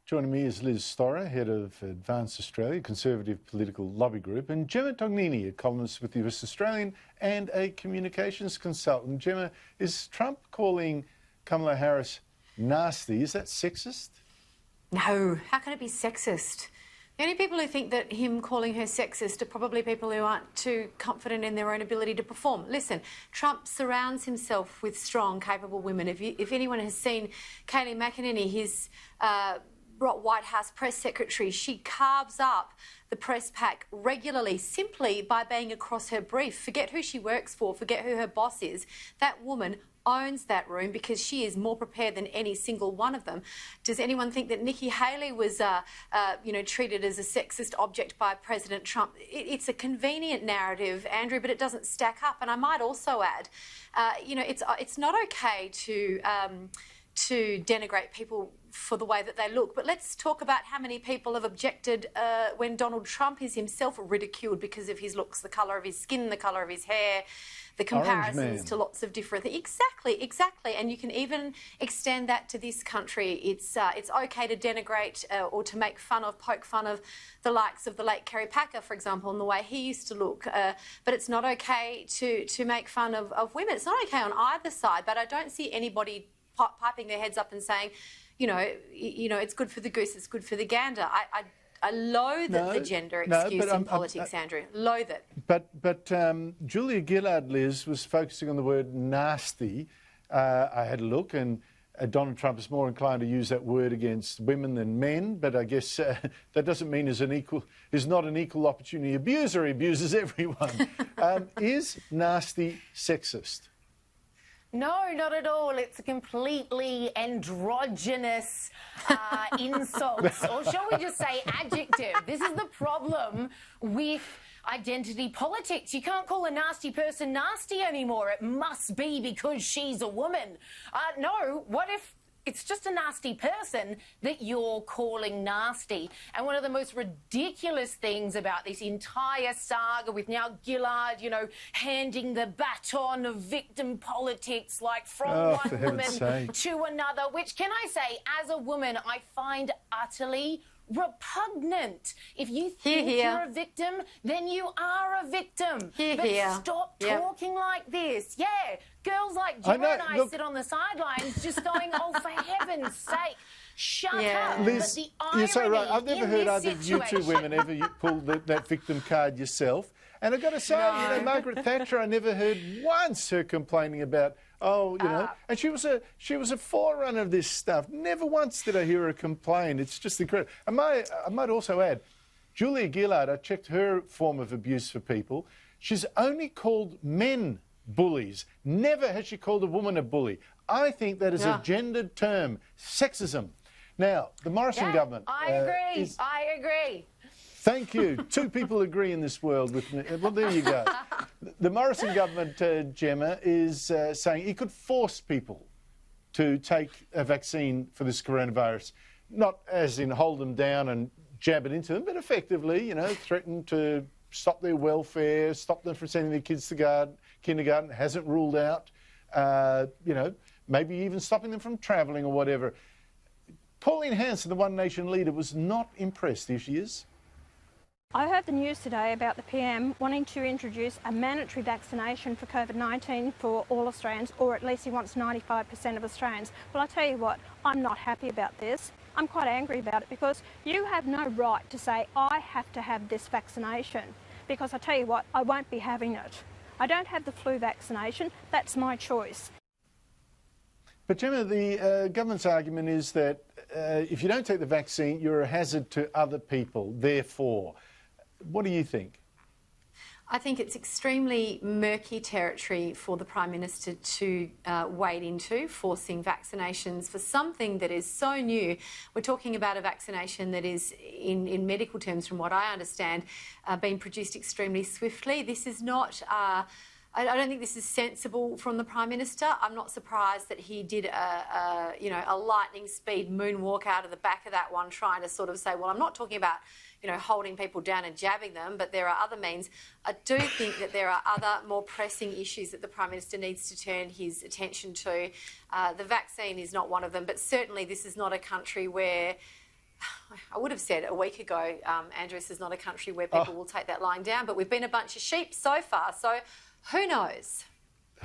Joining me is Liz Storer, head of Advance Australia, Conservative political lobby group, and Gemma Tognini, a columnist with the US Australian and a communications consultant. Gemma, is Trump calling Kamala Harris nasty? Is that sexist? No. How can it be sexist? The only people who think that him calling her sexist are probably people who aren't too confident in their own ability to perform. Listen, Trump surrounds himself with strong, capable women. If anyone has seen Kayleigh McEnany, his White House press secretary, she carves up the press pack regularly simply by being across her brief. Forget who she works for, forget who her boss is. That woman owns that room because she is more prepared than any single one of them. Does anyone think that Nikki Haley was, treated as a sexist object by President Trump? It's a convenient narrative, Andrew, but it doesn't stack up. And I might also add, it's not okay to denigrate people for the way that they look. But let's talk about how many people have objected when Donald Trump is himself ridiculed because of his looks, the colour of his skin, the colour of his hair, the comparisons to lots of different things. Exactly. And you can even extend that to this country. It's okay to denigrate or to make fun of, poke fun of the likes of the late Kerry Packer, for example, and the way he used to look. But it's not okay to make fun of women. It's not okay on either side, but I don't see anybody piping their heads up and saying, it's good for the goose, it's good for the gander. I loathe the gender excuse in politics, Andrew. Loathe it. But Julia Gillard, Liz, was focusing on the word nasty. I had a look, and Donald Trump is more inclined to use that word against women than men. But I guess that doesn't mean he's not an equal opportunity abuser. He abuses everyone. Is nasty sexist? No, not at all. It's a completely androgynous insult, or shall we just say adjective. This is the problem with identity politics. You can't call a nasty person nasty anymore. It must be because she's a woman. No, what if it's just a nasty person that you're calling nasty? And one of the most ridiculous things about this entire saga with now Gillard, handing the baton of victim politics, like from one woman to another, which, can I say, as a woman, I find utterly repugnant. If you think you're a victim, then you are a victim. Stop talking like this. Yeah, girls like Gemma and I sit on the sidelines just going, oh, for heaven's sake, shut up. Liz, you're so right. I've never heard either of you two women ever pull that victim card yourself. And I've got to say, Margaret Thatcher, I never heard once her complaining about, and she was a forerunner of this stuff. Never once did I hear her complain. It's just incredible. I might also add, Julia Gillard, I checked her form of abuse for people. She's only called men bullies. Never has she called a woman a bully. I think that is a gendered term, sexism. Now, the Morrison government... I agree. Thank you. Two people agree in this world with me. Well, there you go. The Morrison government, Gemma, is saying it could force people to take a vaccine for this coronavirus, not as in hold them down and jab it into them, but effectively, threaten to stop their welfare, stop them from sending their kids to kindergarten, hasn't ruled out, maybe even stopping them from travelling or whatever. Pauline Hanson, the One Nation leader, was not impressed. Here she is. I heard the news today about the PM wanting to introduce a mandatory vaccination for COVID-19 for all Australians, or at least he wants 95% of Australians. Well, I tell you what, I'm not happy about this. I'm quite angry about it because you have no right to say, I have to have this vaccination, because I tell you what, I won't be having it. I don't have the flu vaccination, that's my choice. But Gemma, the government's argument is that if you don't take the vaccine, you're a hazard to other people, therefore. What do you think? I think it's extremely murky territory for the Prime Minister to wade into, forcing vaccinations for something that is so new. We're talking about a vaccination that is, in medical terms, from what I understand, being produced extremely swiftly. This is not... I don't think this is sensible from the Prime Minister. I'm not surprised that he did a lightning speed moonwalk out of the back of that one, trying to sort of say, well, I'm not talking about, holding people down and jabbing them, but there are other means. I do think that there are other more pressing issues that the Prime Minister needs to turn his attention to. The vaccine is not one of them, but certainly this is not a country where I would have said a week ago, Andrew, this is not a country where people will take that lying down, but we've been a bunch of sheep so far, so who knows?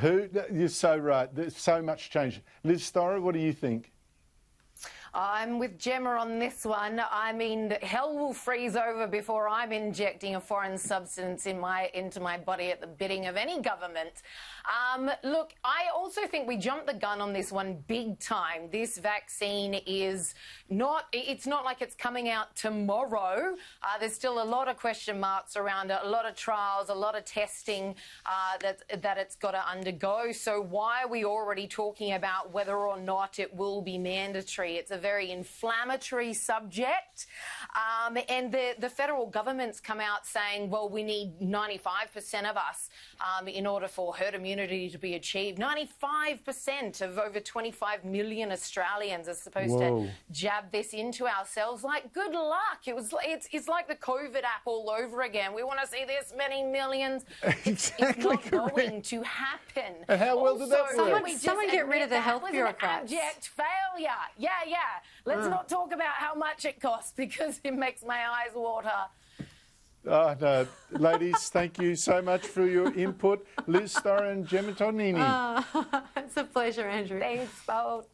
You're so right. There's so much change. Liz Storer, what do you think? I'm with Gemma on this one. I mean, hell will freeze over before I'm injecting a foreign substance into my body at the bidding of any government. Look, I also think we jumped the gun on this one big time. This vaccine is it's not like it's coming out tomorrow. There's still a lot of question marks around it, a lot of trials, a lot of testing that it's got to undergo. So why are we already talking about whether or not it will be mandatory? It's a very inflammatory subject. And the federal government's come out saying, well, we need 95% of us in order for herd immunity to be achieved. 95% of over 25 million Australians are supposed to jab this into ourselves. Like, good luck. It's like the COVID app all over again. We want to see this many millions. Exactly. It's not going to happen. And how well did that work? Someone get rid of the health That was bureaucrats. an abject failure. Yeah. Let's not talk about how much it costs because it makes my eyes water. Oh, no. Ladies, thank you so much for your input. Liz Storer and Gemma Tognini. It's a pleasure, Andrew. Thanks, both.